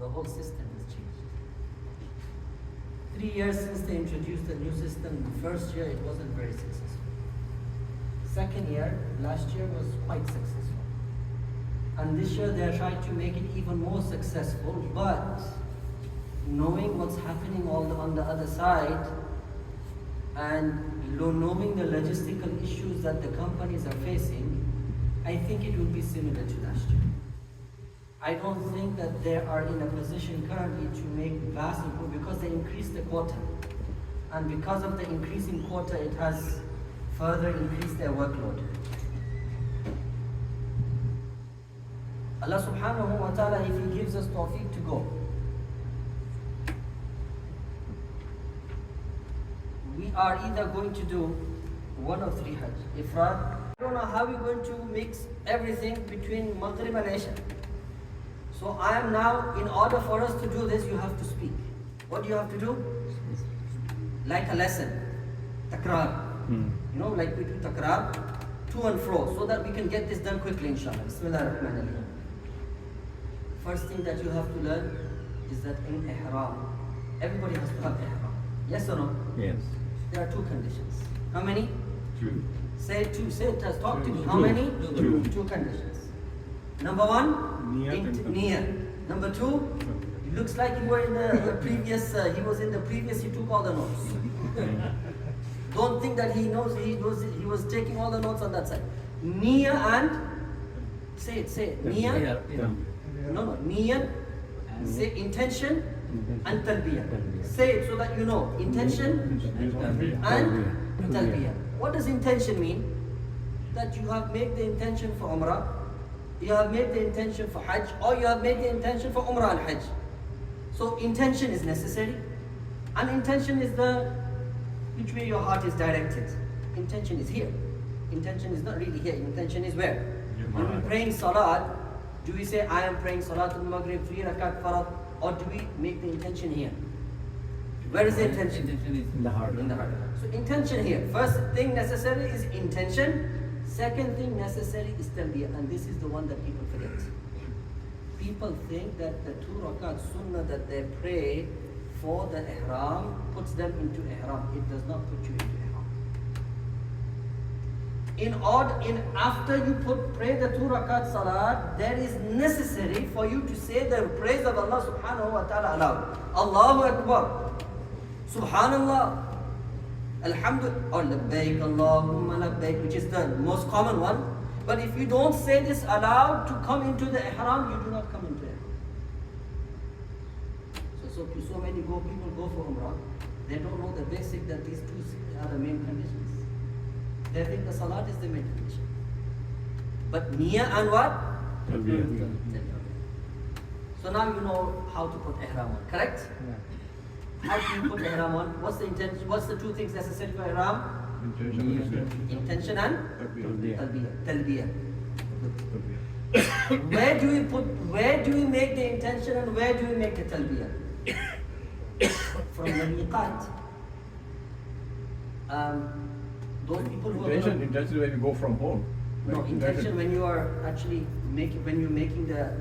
The whole system has changed. 3 years since they introduced the new system, the first year it wasn't very successful. Second year, last year was quite successful. And this year they are trying to make it even more successful, but knowing what's happening on the other side and knowing the logistical issues that the companies are facing, I think it will be similar to last year. I don't think that they are in a position currently to make vast improvement because they increased the quota. And because of the increasing quota, it has further increased their workload. Allah subhanahu wa ta'ala, if He gives us tawfiq to go, we are either going to do one of three Hajj. Ifrad. I don't know how we're going to mix everything between Maghrib and Isha. So I am now, in order for us to do this, you have to speak. What do you have to do? Like a lesson. Takrar. You know, like we do takrar, to and fro, so that we can get this done quickly, inshallah. Bismillah ar-Rahman ar-Rahim. First thing that you have to learn is that in ihram, everybody has to have ihram. Yes or no? Yes. There are two conditions. How many? Two. Say two. Say it. Talk to me. How many? Two. Two conditions. Number one, Niyat. Number two, it looks like you were in the previous. He was in the previous. He took all the notes. Don't think that he knows. He was taking all the notes on that side. Niya and say it. Niya. No. Niya. Say intention and talbiyah. Say it so that you know. Intention and talbiyah. What does intention mean? That you have made the intention for Umrah, you have made the intention for Hajj, or you have made the intention for Umrah and Hajj. So intention is necessary, and intention is which way your heart is directed. Intention is here. Intention is not really here. Intention is where? When we're praying Salat, do we say, I am praying Salatul Maghrib, 3 rakat farad, or do we make the intention here? Where is the intention? Intention is In the heart. In the heart. So intention here. First thing necessary is intention. Second thing necessary is talbiyah. And this is the one that people forget. People think that the 2 rakat sunnah that they pray for the ihram puts them into ihram. It does not put you into ihram. After you pray the 2 rakat salat, there is necessary for you to say the praise of Allah subhanahu wa ta'ala aloud. Allahu Akbar. Subhanallah, Alhamdulillah, or Labbaik, Allahumma Labbaik, which is the most common one. But if you don't say this aloud to come into the ihram, you do not come into it. So many people go for Umrah, they don't know the basic that these two are the main conditions. They think the salat is the main condition. But niyyah and what? Talbiyah. So now you know how to put ihram on, correct? Yeah. How do you put ihram on? What's the intention? What's the two things necessary for ihram? Intention and talbiyah. Where do we make the intention and where do we make the talbiyah? From the miqat. Those people who Intention when you go from home. no, intention when you are actually making the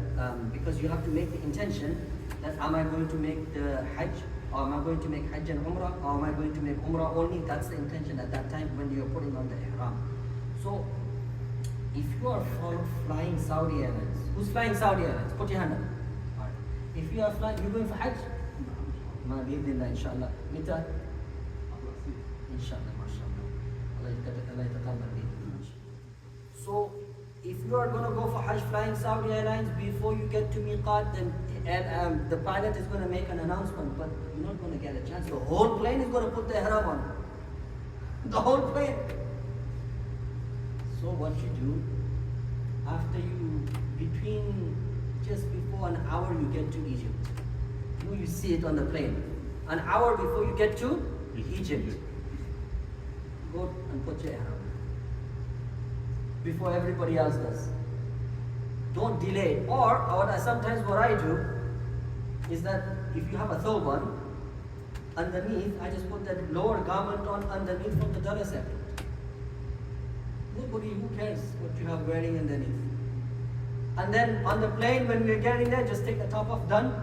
because you have to make the intention that am I going to make the Hajj, or am I going to make Hajj and Umrah, or am I going to make Umrah only? That's the intention at that time when you're putting on the ihram. So if you are flying Saudi Airlines, who's flying Saudi Airlines? Put your hand up. All right. If you are flying, you're going for Hajj? Inshallah. Mita? Inshallah, mashallah. Allah yataqabbal minkum. So if you are going to go for Hajj flying Saudi Airlines, before you get to Miqat, then the pilot is going to make an announcement, but you're not going to get a chance. The whole plane is going to put the ihram on. The whole plane. So what you do, after just before an hour you get to Egypt. You see it on the plane. An hour before you get to Egypt. Go and put your ihram before everybody else does. Don't delay. Or sometimes what I do is that if you have a thawban, underneath, I just put that lower garment on underneath from the Dallas airport. Nobody, who cares what you have wearing underneath? And then on the plane, when we're getting there, just take the top off, done.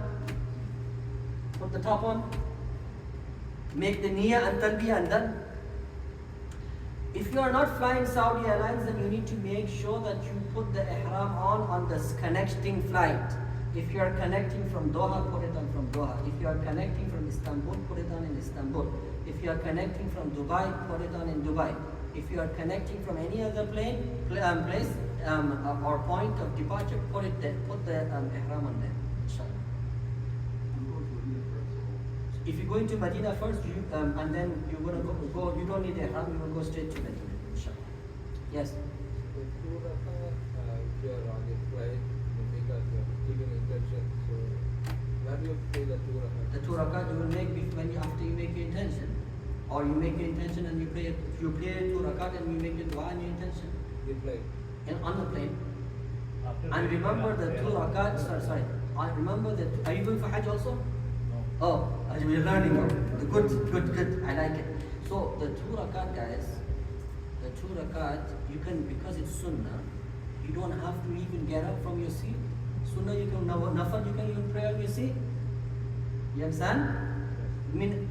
Put the top on. Make the niyyah and talbiyah and done. If you are not flying Saudi Airlines, then you need to make sure that you put the ihram on this connecting flight. If you are connecting from Doha, put it on from Doha. If you are connecting from Istanbul, put it on in Istanbul. If you are connecting from Dubai, put it on in Dubai. If you are connecting from any other place or point of departure, put the ihram on there. Inshallah. If you go into Medina first, and then you're going to go, you don't need ihram, you will go straight to Medina. Inshallah. Yes. The two rakah, if you are on the flight, because you are giving intention, so where do you pray the two rakah? The 2 rakat you will make after you make your intention. Or you make your intention and you pray. If you pray 2 rakat and you make your dua and your intention. The flight. On the plane. And remember the 2 rakat, sorry. Remember that, are you going for Hajj also? No. Oh, as we're learning now. Good. I like it. So the 2 rakat, guys, the 2 rakat, you can, because it's sunnah, you don't have to even get up from your seat. Sunnah, you can, nafal, you can even pray on your seat. You understand? I mean,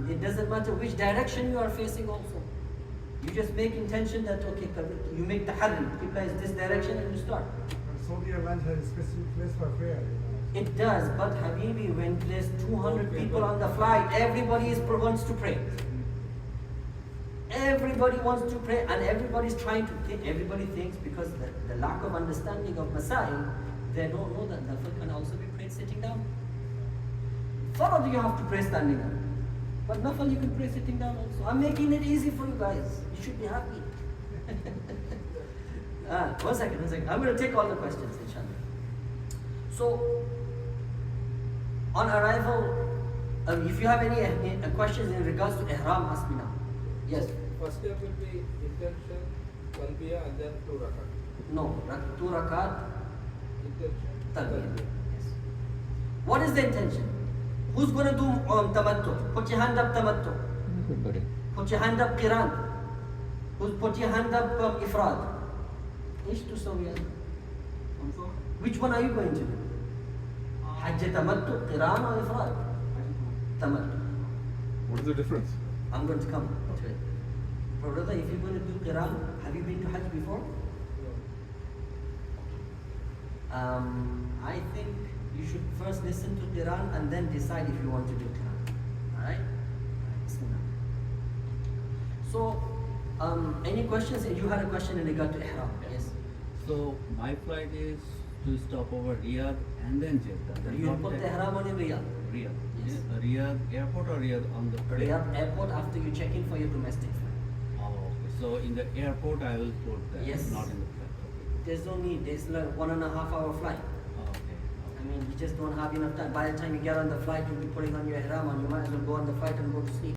it doesn't matter which direction you are facing also. You just make intention that, okay, you make the tahrim, Qibla is this direction and you start. Saudi Airlines has a specific place for prayer. It does, but Habibi, when there's 200 people on the flight, everybody wants to pray. Everybody wants to pray and everybody's trying to think, everybody thinks because the lack of understanding of Masail, they don't know that Nafil can also be prayed sitting down. Farad you have to pray standing up. But Nafil you can pray sitting down also. I'm making it easy for you guys. You should be happy. One second. I'm going to take all the questions, inshallah. So, on arrival, if you have any questions in regards to ihram, ask me now. Yes? First step will be intention, talbiyah, and then 2 rakat. No, 2 rakat, Intention, talbiyah. Yes. What is the intention? Who's going to do tamattu? Put your hand up, tamattu. Put your hand up, qiran. Put your hand up, ifrad. Ish tusawi hadha? Which one are you going to do? Hajj tamattu, qiran or ifrad? Tamattu. What is the difference? I'm going to come to it. Brother, if you're going to do qiran, have you been to Hajj before? I think you should first listen to Quran and then decide if you want to do Quran. Alright? So, any questions? You had a question in regard to Ihram. Yes? So my flight is to stop over Riyadh and then Jeddah. Then You not put the that- Ihram on in Riyadh. Riyadh. Yes. Riyadh airport or Riyadh on the plane? Riyadh airport after you check in for your domestic flight. Oh, okay. So in the airport I will put that, Yes. not in the flight. Okay. There's no need. There's like 1.5 hour flight. Oh, okay. I mean, you just don't have enough time. By the time you get on the flight, you'll be putting on your ihram and you might as well go on the flight and go to sleep.